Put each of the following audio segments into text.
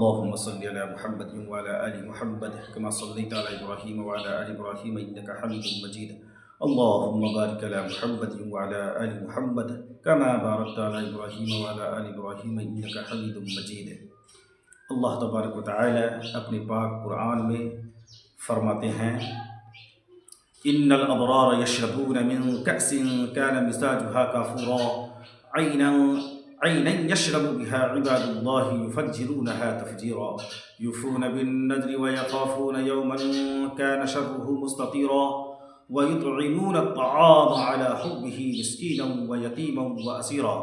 अल्लाहुम्मा सल्लि अला मुहम्मद व अला आलि मुहम्मद कमा सल्लैता अला इब्राहीम व अला आलि इब्राहीम इन्नका हमीदुम मजीद। अल्लाहुम्मा बारिक अला मुहम्मद व अला आलि मुहम्मद कमा बारकता अला इब्राहीम व अला आलि इब्राहीम इन्नका हमीदुम मजीद। अल्लाह तबारक व तआला अपने पाक कुरान में फरमाते हैं, इन्नल अबरार यशरबून मिन कअसिन कान मिज़ाजुहा काफूरा ऐनन यशरबु बिहा इबादुल्लाहि युफज्जिरूनहा तफजीरा युफून बिन्नज़्रि व यख़ाफ़ून यौमन कान शर्रुहु मुस्ततीरा व युतइमून अत्तआम अला हुब्बिहि मिस्कीनन व यतीमन व असीरा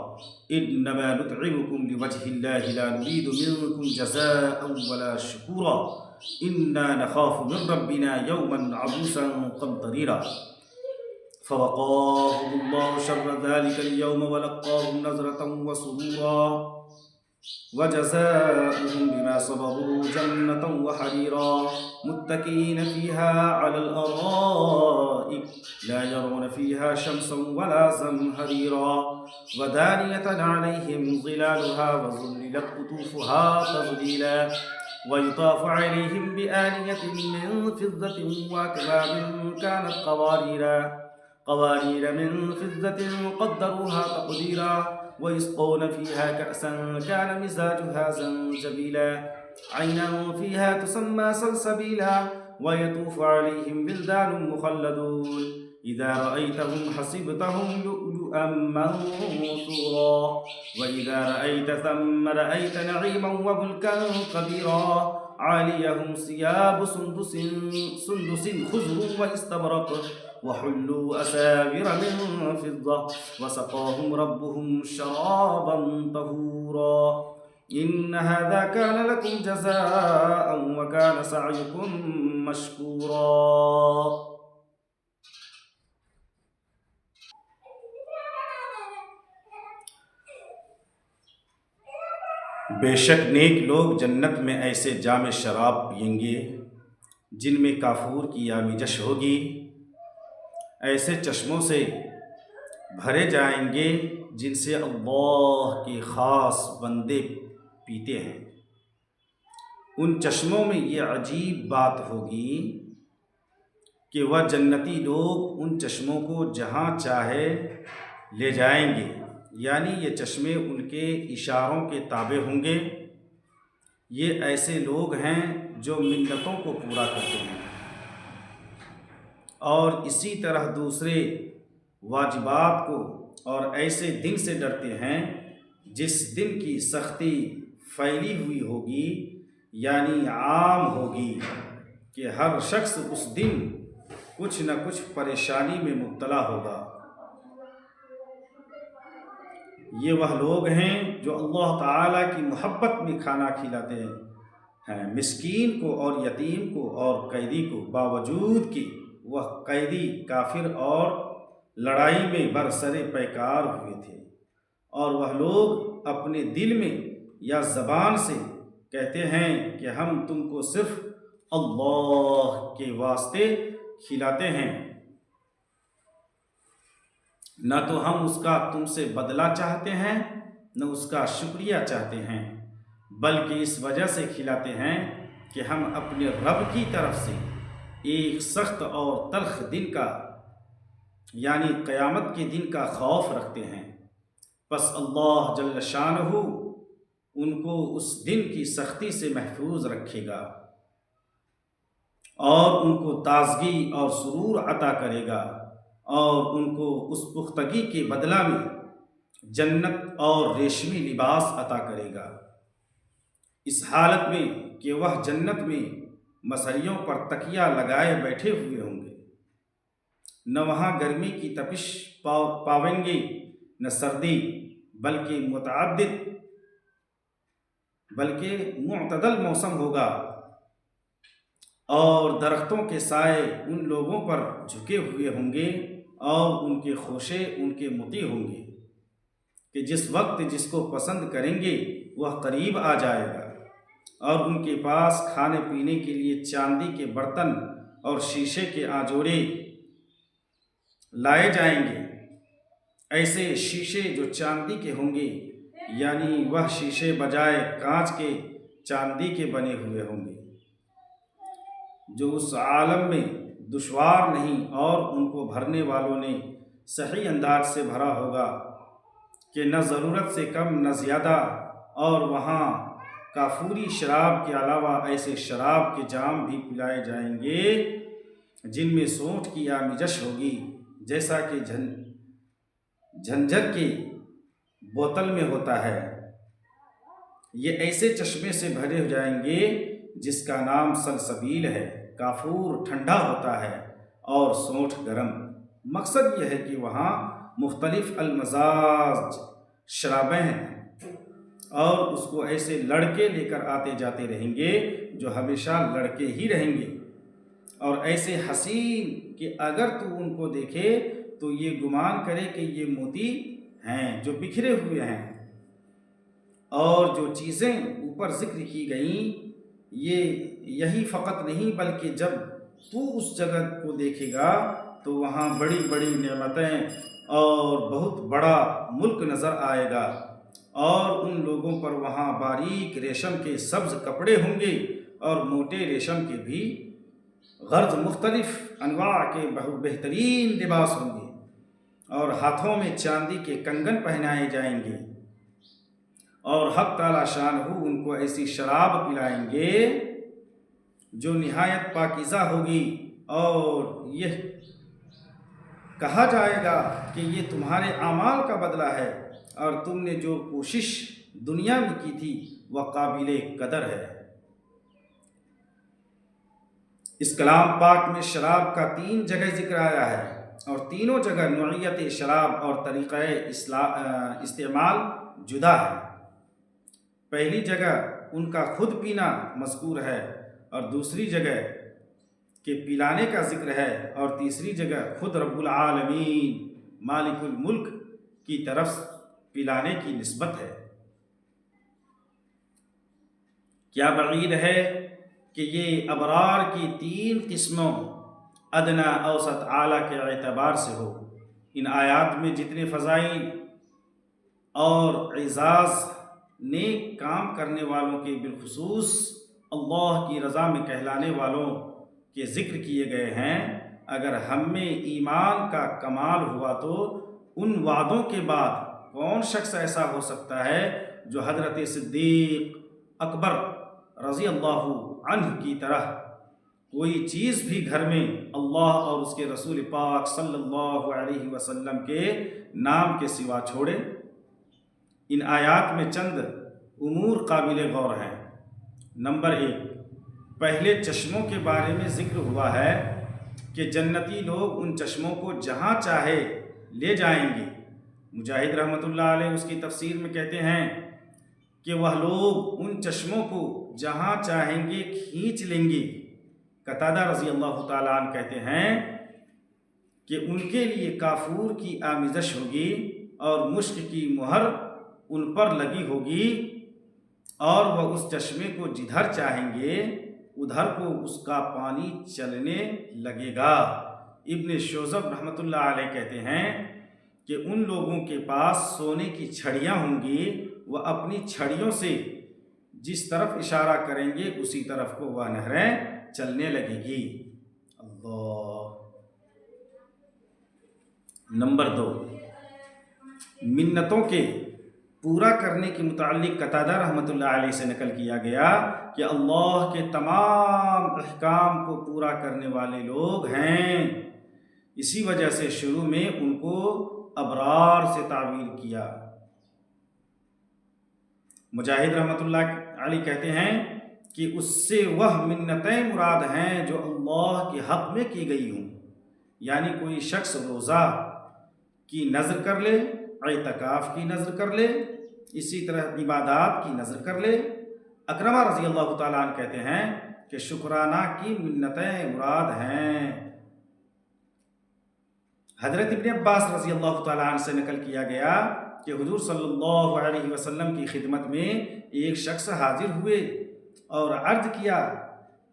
इन्नमा नुतइमुकुम लिवजहिल्लाहि ला नुरीदु मिनकुम जज़ाअन वला शुकूरा इन्ना नख़ाफ़ु मिन रब्बिना यौमन अबूसन क़मतरीरा फ़वक़ाहुमुल्लाहु शर्र ज़ालिकल यौम व लक़्क़ाहुम नज़रतन व सुरूरा व जज़ाउहुम बिमा सबरू जन्नतन व हरीरा मुत्तकीन फ़ीहा अलल अराइक ला यरौन फ़ीहा शम्सन वला ज़महरीरा व दानियतन अलैहिम ज़िलालुहा व ज़ुल्लिलत क़ुतूफ़ुहा तज़लीला व युताफ़ु अलैहिम बिआनियतिन मिन फ़िज़्ज़तिन व अकवाबिन कानत क़वारीर मिन फ़िज़्ज़तिन क़द्दरूहा तक़दीरा व युस्क़ौन फ़ीहा कअसन कान मिज़ाजुहा ज़ंजबीला ऐनन फ़ीहा तुसम्मा सलसबीला व यतूफ़ु अलैहिम विल्दानुन मुख़ल्लदून इज़ा रअयतहुम हसिबतहुम लुअलुअन मंसूरा व इज़ा रअयत थम्म रअयत नईमन व मुल्कन कबीरा आलियहुम सियाबु सुंदुसिन खुज़रुन व इस्तबरक़ व हुल्लू असाविर मिन फ़िज़्ज़ह व सक़ाहुम रब्बुहुम शराबन तहूरा इन्न हाज़ा कान लकुम जज़ाअन व कान सअयुकुम मशकूरा। बेशक नेक लोग जन्नत में ऐसे जामे शराब पिएंगे जिनमें काफूर की आमिजश होगी, ऐसे चश्मों से भरे जाएंगे जिनसे अल्लाह के ख़ास बंदे पीते हैं। उन चश्मों में ये अजीब बात होगी कि वह जन्नती लोग उन चश्मों को जहाँ चाहे ले जाएंगे, यानी ये चश्मे उनके इशारों के ताबे होंगे। ये ऐसे लोग हैं जो मिन्नतों को पूरा करते हैं और इसी तरह दूसरे वाजिबात को, और ऐसे दिन से डरते हैं जिस दिन की सख्ती फैली हुई होगी, यानी आम होगी कि हर शख्स उस दिन कुछ न कुछ परेशानी में मुब्तला होगा। ये वह लोग हैं जो अल्लाह ताला की मोहब्बत में खाना खिलाते हैं मिस्कीन को और यतीम को और कैदी को, बावजूद कि वह कैदी काफिर और लड़ाई में बरसरे पैकार हुए थे। और वह लोग अपने दिल में या ज़बान से कहते हैं कि हम तुमको सिर्फ अल्लाह के वास्ते खिलाते हैं, न तो हम उसका तुमसे बदला चाहते हैं न उसका शुक्रिया चाहते हैं, बल्कि इस वजह से खिलाते हैं कि हम अपने रब की तरफ से एक सख्त और तल्ख दिन का, यानी क़यामत के दिन का खौफ रखते हैं। बस अल्लाह जल्ल शानहू उनको उस दिन की सख्ती से महफूज रखेगा और उनको ताजगी और सुरूर अता करेगा और उनको उस पुख्तगी के बदला में जन्नत और रेशमी लिबास अता करेगा, इस हालत में कि वह जन्नत में मसरियों पर तकिया लगाए बैठे हुए होंगे। न वहाँ गर्मी की तपिश पावेंगे न सर्दी, बल्कि मुअतदल मौसम होगा और दरख्तों के साए उन लोगों पर झुके हुए होंगे और उनके खोशे उनके मुती होंगे कि जिस वक्त जिसको पसंद करेंगे वह करीब आ जाएगा और उनके पास खाने पीने के लिए चांदी के बर्तन और शीशे के आजोड़े लाए जाएंगे। ऐसे शीशे जो चांदी के होंगे, यानी वह शीशे बजाय कांच के चांदी के बने हुए होंगे, जो उस आलम में दुश्वार नहीं और उनको भरने वालों ने सही अंदाज से भरा होगा कि न ज़रूरत से कम न ज़्यादा, और वहाँ काफूरी शराब के अलावा ऐसे शराब के जाम भी पिलाए जाएंगे जिनमें सोंठ की आमिजश होगी, जैसा कि झंझर की बोतल में होता है। ये ऐसे चश्मे से भरे हो जाएंगे जिसका नाम सलसबील है। काफूर ठंडा होता है और सोंठ गरम। मकसद यह है कि वहाँ मुख्तलिफ अलमजाज शराबें हैं और उसको ऐसे लड़के लेकर आते जाते रहेंगे जो हमेशा लड़के ही रहेंगे, और ऐसे हसीन कि अगर तू उनको देखे तो ये गुमान करे कि ये मोती हैं जो बिखरे हुए हैं। और जो चीज़ें ऊपर जिक्र की गईं ये यही फ़कत नहीं, बल्कि जब तू उस जगह को देखेगा तो वहाँ बड़ी बड़ी नेमतें और बहुत बड़ा मुल्क नज़र आएगा, और उन लोगों पर वहाँ बारीक रेशम के सब्ज़ कपड़े होंगे और मोटे रेशम के भी गर्ज मुख्तलिफ अनवा के बहुत बेहतरीन लिबास होंगे, और हाथों में चांदी के कंगन पहनाए जाएंगे, और हक ताला शानहू उनको ऐसी शराब पिलाएंगे जो निहायत पाकीज़ा होगी, और यह कहा जाएगा कि ये तुम्हारे आमाल का बदला है और तुमने जो कोशिश दुनिया में की थी वह काबिले कदर है। इस कलाम पाक में शराब का 3 जगह जिक्र आया है, और तीनों जगह नौइयत शराब और तरीक़ा इस्तेमाल जुदा है। पहली जगह उनका खुद पीना मज़कूर है, और दूसरी जगह के पिलाने का जिक्र है, और तीसरी जगह खुद रब्बुल आलमीन मालिकुल मुल्क की तरफ पिलाने की निस्बत है। क्या बईद है कि ये अबरार की 3 किस्मों अदना, औसत, आला के एतबार से हो। इन आयात में जितने फ़ज़ाइल और एजाज़ नेक काम करने वालों के बिलखुसूस अल्लाह की रज़ा में कहलाने वालों के ज़िक्र किए गए हैं, अगर हम में ईमान का कमाल हुआ तो उन वादों के बाद कौन शख्स ऐसा हो सकता है जो हज़रत सिद्दीक़ अकबर रज़ी अल्लाहु अन्हु की तरह कोई चीज़ भी घर में अल्लाह और उसके रसूल पाक सल्लल्लाहु अलैहि वसल्लम के नाम के सिवा छोड़े। इन आयात में चंद उमूर काबिल गौर हैं। नंबर 1, पहले चश्मों के बारे में ज़िक्र हुआ है कि जन्नती लोग उन चश्मों को जहाँ चाहे ले जाएंगे। मुजाहिद रहमतुल्लाह अलैह उसकी तफसीर में कहते हैं कि वह लोग उन चश्मों को जहाँ चाहेंगे खींच लेंगे। कतादा रज़ी अल्लाह ताला अन्हु कहते हैं कि उनके लिए काफूर की आमिज़श होगी और मुश्क की मुहर उन पर लगी होगी, और वह उस चश्मे को जिधर चाहेंगे उधर को उसका पानी चलने लगेगा। इब्न शोज़ब रहमतुल्लाह अलैह कहते हैं कि उन लोगों के पास सोने की छड़ियाँ होंगी, वह अपनी छड़ियों से जिस तरफ इशारा करेंगे उसी तरफ को वह नहरें चलने लगेगी। अल्लाह। नंबर 2, मिन्नतों के पूरा करने के मुताल्लिक़ कतादा रहमतुल्लाह अलैह से नकल किया गया कि अल्लाह के तमाम अहकाम को पूरा करने वाले लोग हैं। इसी वजह से शुरू में उनको अबरार से ताबीर किया। मुजाहिद रहमतुल्लाह अलैह कहते हैं कि उससे वह मिन्नतें मुराद हैं जो अल्लाह के हक़ में की गई हों, यानी कोई शख्स रोज़ा की नज़र कर ले, इतिकाफ़ की नज़र कर ले, इसी तरह इबादात की नज़र कर ले। अकरमा रज़ी अल्लाह ताला अन्हु कहते हैं कि शुक्राना की मिन्नतें मुराद हैं। हज़रत इब्न अब्बास रज़ी अल्लाह ताला अन्हु से नकल किया गया कि हुज़ूर सल्लल्लाहु अलैहि वसल्लम की खिदमत में एक शख्स हाजिर हुए और अर्ज़ किया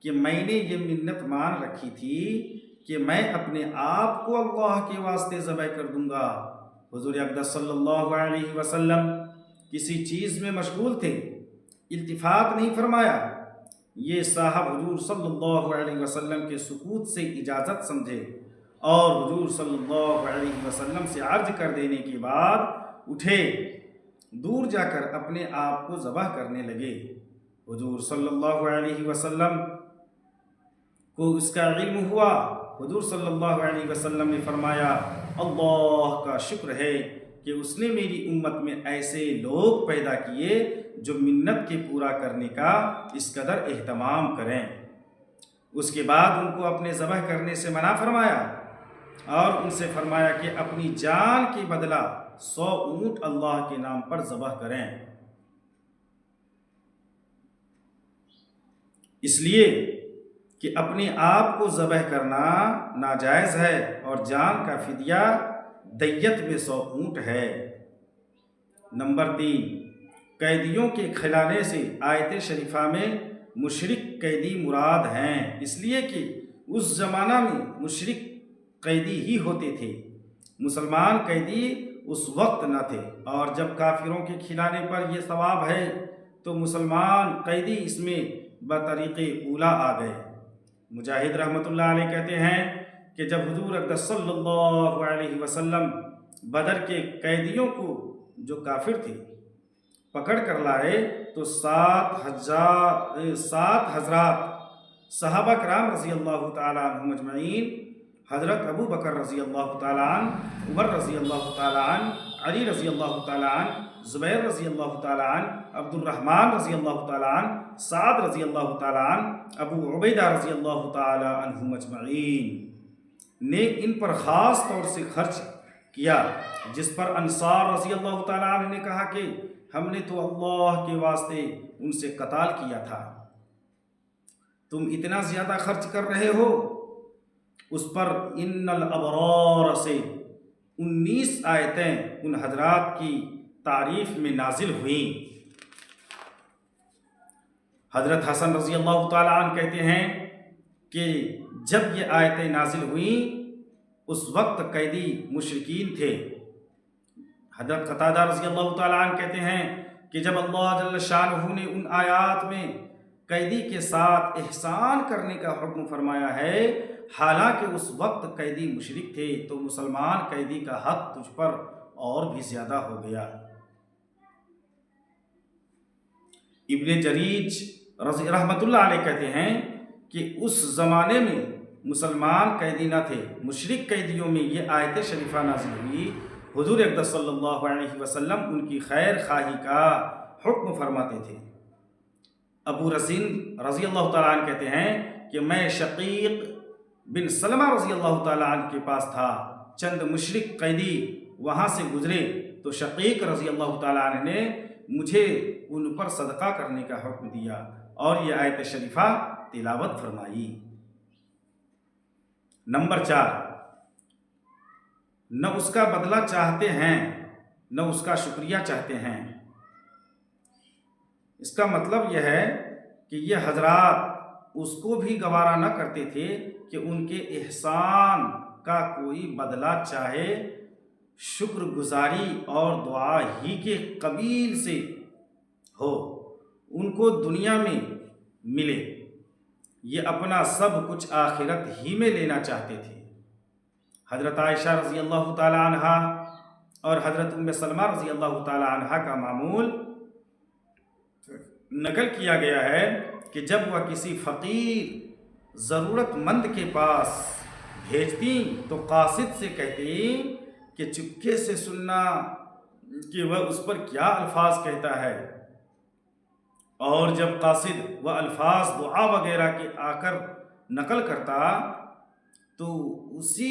कि मैंने ये मिन्नत मान रखी थी कि मैं अपने आप को अल्लाह के वास्ते ज़बह कर दूँगा। हुज़ूर अक़दस सल्लल्लाहु अलैहि वसल्लम किसी चीज़ में मशगूल थे, इल्तिफात नहीं फरमाया। ये साहब हुजूर सल्लल्लाहु अलैहि वसल्लम के सुकूत से इजाज़त समझे और हुजूर सल्लल्लाहु अलैहि वसल्लम से अर्ज कर देने के बाद उठे, दूर जाकर अपने आप को ज़बह करने लगे। हुजूर सल्लल्लाहु अलैहि वसल्लम को इसका इल्म हुआ। हुजूर सल्लल्लाहु अलैहि वसल्लम ने फरमाया, अल्लाह का शुक्र है कि उसने मेरी उम्मत में ऐसे लोग पैदा किए जो मिन्नत के पूरा करने का इस कदर एहतमाम करें। उसके बाद उनको अपने ज़बह करने से मना फरमाया और उनसे फरमाया कि अपनी जान के बदला 100 ऊँट अल्लाह के नाम पर ज़बह करें। इसलिए कि अपने आप को ज़बह करना नाजायज़ है और जान का फिदिया दय्यत में 100 ऊँट है। नंबर 3, कैदियों के खिलाने से आयत शरीफा में मुशरिक कैदी मुराद हैं, इसलिए कि उस ज़माना में मुशरिक कैदी ही होते थे, मुसलमान कैदी उस वक्त न थे। और जब काफिरों के खिलाने पर यह सवाब है तो मुसलमान कैदी इसमें बतरीक़े ऊला आ गए। मुजाहिद रहमतुल्लाह अलैह कहते हैं कि जब हुजूर अक़दस सल्लल्लाहु अलैहि वसल्लम बदर के कैदियों को जो काफिर थे पकड़ कर लाए तो 7 हज़रात सहाबा कराम रज़ी अल्लाह ताला अन्हुम अजमईन, हज़रत अबू बकर रज़ी अल्लाह ताला अन्हु, उमर रज़ी अल्लाह ताला अन्हु, अली रज़ी अल्लाह ताला अन्हु, ज़ुबैर रज़ी अल्लाह ताला अन्हु, अब्दुर्रहमान रज़ी अल्लाह ताला अन्हु, साद रज़ी अल्लाह ताला अन्हु, अबू उबैदा रज़ी अल्लाह ताला अन्हुम अजमईन ने इन पर ख़ास तौर से खर्च किया, जिस पर अंसार रज़ी अल्लाह ताला अन्हु ने कहा कि हमने तो अल्लाह के वास्ते उनसे कताल किया था, तुम इतना ज़्यादा खर्च कर रहे हो। उस पर इन्नल अबरार से 19 आयतें उन हजरात की तारीफ में नाजिल हुई। हज़रत हसन रज़ी अल्लाह ताला अन्हु कहते हैं कि जब ये आयतें नाजिल हुई उस वक्त कैदी मुशरिकीन थे। हज़रत क़तादा रज़ी अल्लाह ताला अन्हु कहते हैं कि जब अल्लाह जल्ल शानहू ने उन आयात में कैदी के साथ एहसान करने का हुक्म फरमाया है, हालांकि उस वक्त कैदी मुशरिक थे, तो मुसलमान कैदी का हक तुझ पर और भी ज़्यादा हो गया। इब्ने जरीज रज़ी रहमतुल्लाह अलैह कहते हैं कि उस ज़माने में मुसलमान कैदी न थे, मुशरिक कैदियों में ये आयत शरीफा नाज़िल हुई। हुज़ूर अक़दस सल्लल्लाहु अलैहि वसल्लम उनकी खैर खाही का हुक्म फरमाते थे। अबू रज़ीन रज़ी अल्लाह ताला अन्हु कहते हैं कि मैं शक़ीक़ बिन सलमा रज़ी अल्लाह ताला अन्हु के पास था, चंद मुशरिक कैदी वहाँ से गुजरे तो शक़ीक़ रज़ी अल्लाह ताला अन्हु ने मुझे उन पर सदका करने का हुक्म दिया और ये आयत शरीफा तिलावत फरमाई। नंबर 4, न उसका बदला चाहते हैं न उसका शुक्रिया चाहते हैं। इसका मतलब यह है कि ये हजरात उसको भी गवारा न करते थे कि उनके एहसान का कोई बदला चाहे, शुक्रगुजारी और दुआ ही के कबील से हो, उनको दुनिया में मिले। ये अपना सब कुछ आखिरत ही में लेना चाहते थे। हज़रत आयशा रज़ी अल्लाह ताला अन्हा और हज़रत उम्मे सलमा रज़ी अल्लाह ताला अन्हा का मामूल नकल किया गया है कि जब वह किसी फ़कीर ज़रूरतमंद के पास भेजती तो कासिद से कहती कि चुपके से सुनना कि वह उस पर क्या अल्फाज कहता है, और जब कासिद वह अल्फाज दुआ वगैरह के आकर नकल करता तो उसी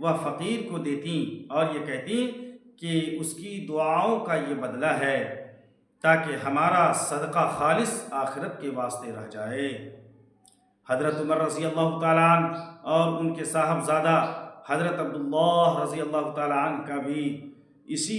वह फ़कीर को देती और ये कहती कि उसकी दुआओं का ये बदला है ताकि हमारा सदका खालिस आखिरत के वास्ते रह जाए। हज़रत उमर रज़ी अल्लाह ताला अन्हु और उनके साहबजादा हज़रत अब्दुल्लाह रज़ी अल्लाह ताला अन्हु का भी इसी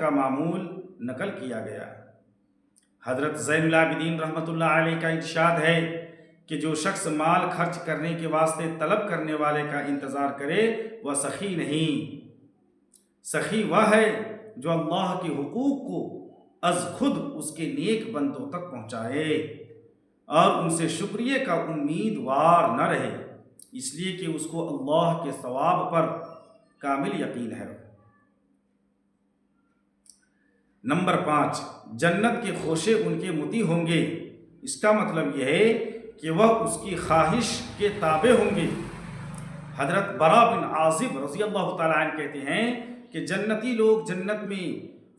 का मामूल नकल किया गया। हज़रत ज़ैनुल आबिदीन रहमतुल्लाह अलैह का इरशाद है कि जो शख्स माल खर्च करने के वास्ते तलब करने वाले का इंतज़ार करे वह सखी नहीं, सखी वह है जो अल्लाह के हुकूक को अज खुद उसके नेक बंदों तक पहुँचाए और उनसे शुक्रिया का उम्मीदवार न रहे, इसलिए कि उसको अल्लाह के सवाब पर कामिल यकीन है। नंबर 5, जन्नत के खोशे उनके मुती होंगे। इसका मतलब यह है कि वह उसकी ख्वाहिश के ताबे होंगे। हज़रत बरा बिन आज़िब रज़ी अल्लाह ताला अन्हु कहते हैं कि जन्नती लोग जन्नत में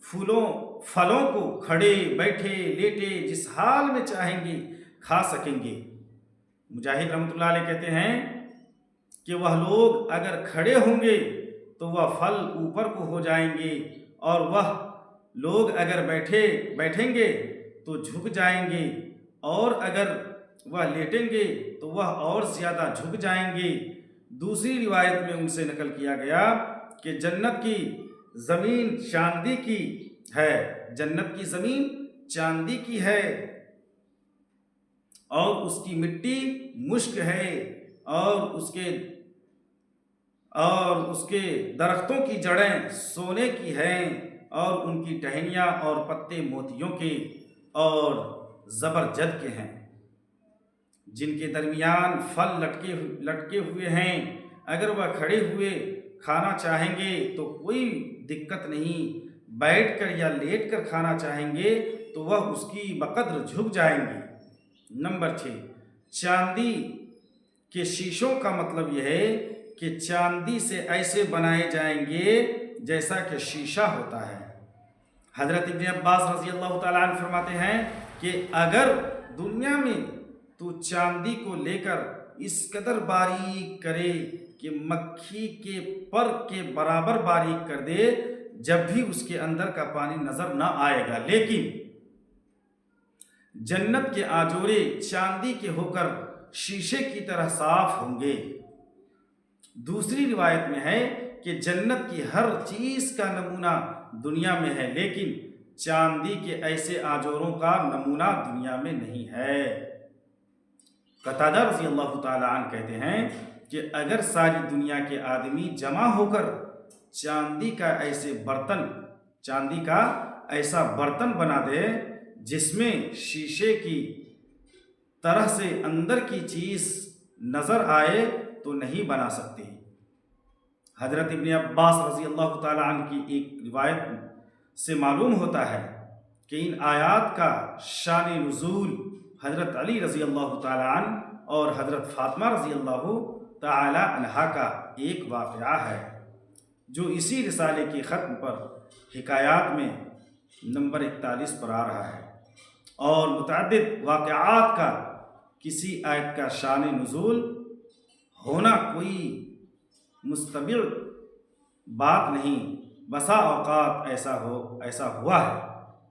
फलों को खड़े बैठे लेटे जिस हाल में चाहेंगे खा सकेंगे। मुजाहिद रहमतुल्लाह अलैह कहते हैं कि वह लोग अगर खड़े होंगे तो वह फल ऊपर को हो जाएंगे, और वह लोग अगर बैठेंगे तो झुक जाएंगे, और अगर वह लेटेंगे तो वह और ज़्यादा झुक जाएंगे। दूसरी रिवायत में उनसे नकल किया गया कि जन्नत की ज़मीन चांदी की है, जन्नत की ज़मीन चांदी की है, और उसकी मिट्टी मुश्क है, और उसके दरख्तों की जड़ें सोने की हैं, और उनकी टहनियाँ और पत्ते मोतियों के और ज़बरजद के हैं, जिनके दरमियान फल लटके हुए हैं। अगर वह खड़े हुए खाना चाहेंगे तो कोई दिक्कत नहीं, बैठकर या लेटकर खाना चाहेंगे तो वह उसकी बकद्र झुक जाएंगे। नंबर 6, चांदी के शीशों का मतलब यह है कि चांदी से ऐसे बनाए जाएंगे जैसा कि शीशा होता है। हज़रत इब्न अब्बास रज़ी अल्लाह ताला अन्हु फरमाते हैं कि अगर दुनिया में तो चांदी को लेकर इस कदर बारीक करे कि मक्खी के पर के बराबर बारीक कर दे, जब भी उसके अंदर का पानी नजर न आएगा, लेकिन जन्नत के आजोरे चांदी के होकर शीशे की तरह साफ होंगे। दूसरी रिवायत में है कि जन्नत की हर चीज का नमूना दुनिया में है, लेकिन चांदी के ऐसे आजोरों का नमूना दुनिया में नहीं है। कतादा रज़ी अल्लाह ताला अन्हु कहते हैं कि अगर सारी दुनिया के आदमी जमा होकर चांदी का ऐसा बर्तन बना दे जिसमें शीशे की तरह से अंदर की चीज नजर आए, तो नहीं बना सकते। हजरत इब्न अब्बास रज़ी अल्लाह ताला अन्हु की एक रिवायत से मालूम होता है कि इन आयात का शान नुज़ूल हजरत अली रज़ी अल्लाह ताला अन्हु और हजरत फातिमा रज़ी अल्लाह ताला अन्हा का एक वाक़या है, जो इसी रिसाले की ख़त्म पर हिकायात में नंबर 41 पर आ रहा है। और मुतअद्दिद वाक़यात का किसी आयत का शान नुज़ूल होना कोई मुस्तबिल बात नहीं। बसा औक़ात ऐसा हुआ है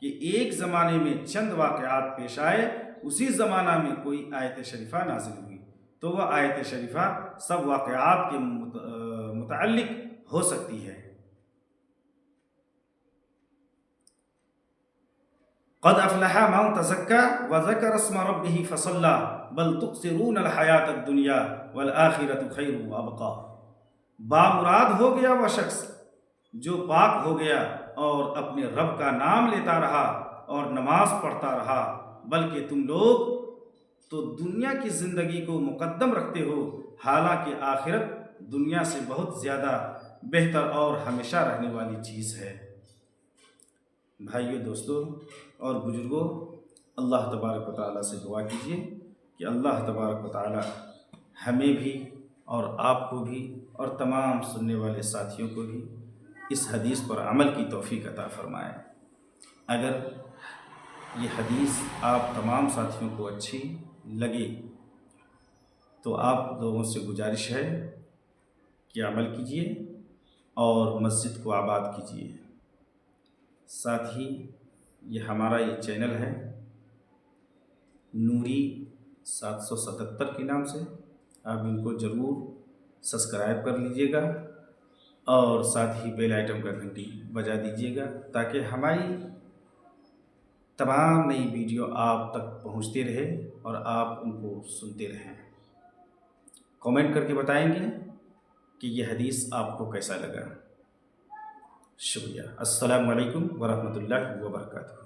कि एक ज़माने में चंद वाक़यात पेश आए, उसी ज़माना में कोई आयत शरीफ़ा नाज़िल हुई, तो वह आयत शरीफ़ा सब वाक़यात के मुतअल्लिक़ हो सकती है। क़द अफ़लह मन तज़क्का व ज़करा अस्म रब्बिही फ़सल्ला बल तुक़सिरून हयात दुनिया वल आखिरतु खैरुन व अबक़ा। बामुराद हो गया वह शख्स जो पाक हो गया और अपने रब का नाम लेता रहा और नमाज पढ़ता रहा, बल्कि तुम लोग तो दुनिया की ज़िंदगी को मुक़द्दम रखते हो, हालांकि आखिरत दुनिया से बहुत ज़्यादा बेहतर और हमेशा रहने वाली चीज़ है। भाइयों, दोस्तों और बुजुर्गों, अल्लाह तबारक व तआला से दुआ कीजिए कि अल्लाह तबारक व तआला हमें भी और आपको भी और तमाम सुनने वाले साथियों को भी इस हदीस पर अमल की तौफीक अता फ़रमाए। अगर ये हदीस आप तमाम साथियों को अच्छी लगे तो आप लोगों से गुजारिश है कि अमल कीजिए और मस्जिद को आबाद कीजिए। साथ ही ये हमारा ये चैनल है नूरी 777 के नाम से, आप इनको ज़रूर सब्सक्राइब कर लीजिएगा और साथ ही बेल आइटम का घंटी बजा दीजिएगा, ताकि हमारी तमाम नई वीडियो आप तक पहुंचते रहे और आप उनको सुनते रहें। कमेंट करके बताएंगे कि यह हदीस आपको कैसा लगा। शुक्रिया। अस्सलामु अलैकुम वरहमतुल्लाहि वबरकातुहू।